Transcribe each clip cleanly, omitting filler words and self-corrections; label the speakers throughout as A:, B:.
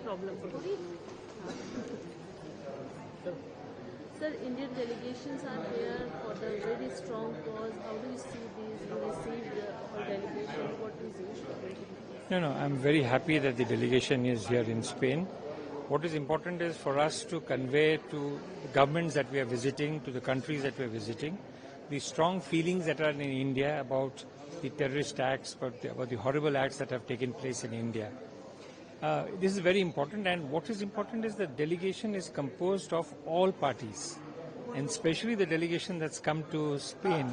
A: problem. Sir, Indian delegations are here for the very strong cause. How do you see these? You received our delegation. What is your?
B: No, I'm very happy that the delegation is here in Spain. What is important is for us to convey to the governments that we are visiting, to the countries that we are visiting, the strong feelings that are in India about the terrorist acts, about the horrible acts that have taken place in India. This is very important, and what is important is the delegation is composed of all parties, and especially the delegation that's come to Spain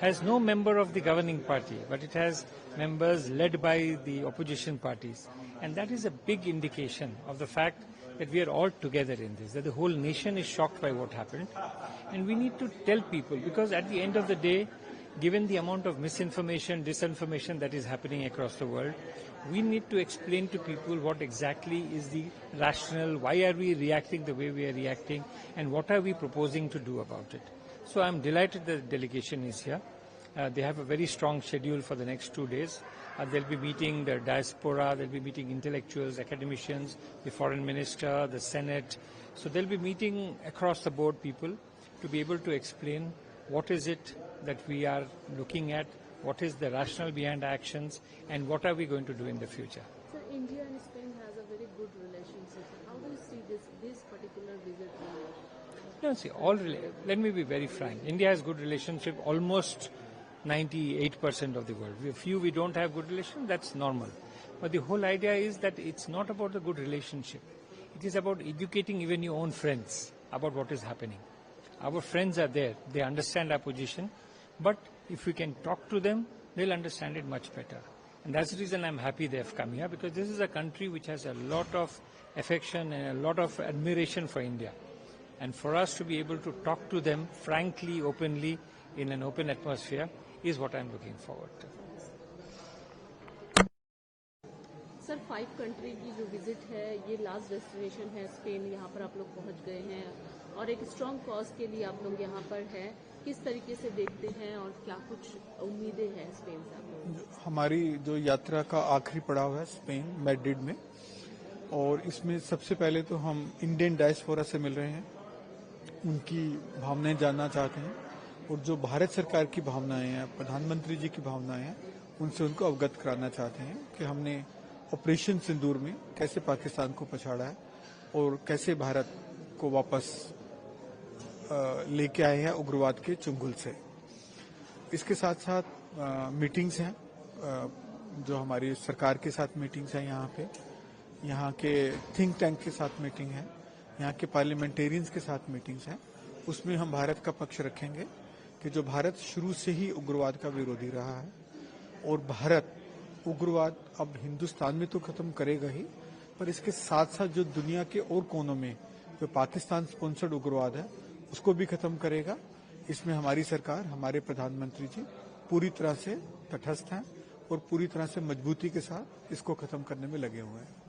B: has no member of the governing party, but it has members led by the opposition parties. And that is a big indication of the fact that we are all together in this, that the whole nation is shocked by what happened. And we need to tell people, because at the end of the day, given the amount of misinformation, disinformation that is happening across the world, we need to explain to people what exactly is the rationale, why are we reacting the way we are reacting, and what are we proposing to do about it. So I'm delighted that the delegation is here. They have a very strong schedule for the next 2 days. They'll be meeting the diaspora, they'll be meeting intellectuals, academicians, the foreign minister, the Senate. So they'll be meeting across the board people to be able to explain what is it that we are looking at, what is the rationale behind actions, and what are we going to do in the future.
A: Sir, India and Spain has a very good relationship. How do you see this particular visit?
B: No, see, let me be very frank. India has good relationship almost 98% of the world. We don't have good relations, that's normal. But the whole idea is that it's not about the good relationship. It is about educating even your own friends about what is happening. Our friends are there, they understand our position, but if we can talk to them, they'll understand it much better. And that's the reason I'm happy they've come here, because this is a country which has a lot of affection and a lot of admiration for India. And for us to be able to talk to them frankly, openly, in an open atmosphere, is what I'm looking forward to.
A: Sir 5 country की जो visit है, ये last destination है Spain, यहाँ पर आप लोग पहुँच गए हैं और एक स्ट्रॉन्ग कॉज के लिए आप लोग यहाँ पर हैं. किस तरीके से देखते हैं और क्या कुछ उम्मीदें हैं स्पेन से आप लोग?
C: हमारी जो यात्रा का आखिरी पड़ाव है स्पेन मैड्रिड में, और इसमें सबसे पहले तो हम इंडियन डायस्पोरा से मिल रहे हैं, उनकी भावनाएं जानना चाहते हैं, और जो भारत सरकार की भावनाएं हैं, प्रधानमंत्री जी की भावनाएं हैं, उनसे उनको अवगत कराना चाहते हैं कि हमने ऑपरेशन सिंदूर में कैसे पाकिस्तान को पछाड़ा है और कैसे भारत को वापस लेके आए हैं उग्रवाद के चुंगल से. इसके साथ साथ मीटिंग्स हैं, जो हमारी सरकार के साथ मीटिंग्स हैं, यहाँ के थिंक टैंक के साथ मीटिंग है, यहाँ के पार्लियामेंटेरियंस के साथ मीटिंग्स हैं. उसमें हम भारत का पक्ष रखेंगे कि जो भारत शुरू से ही उग्रवाद का विरोधी रहा है, और भारत उग्रवाद अब हिंदुस्तान में तो खत्म करेगा ही, पर इसके साथ साथ जो दुनिया के और कोनों में जो पाकिस्तान स्पॉन्सर्ड उग्रवाद है उसको भी खत्म करेगा. इसमें हमारी सरकार, हमारे प्रधानमंत्री जी पूरी तरह से तटस्थ हैं और पूरी तरह से मजबूती के साथ इसको खत्म करने में लगे हुए हैं.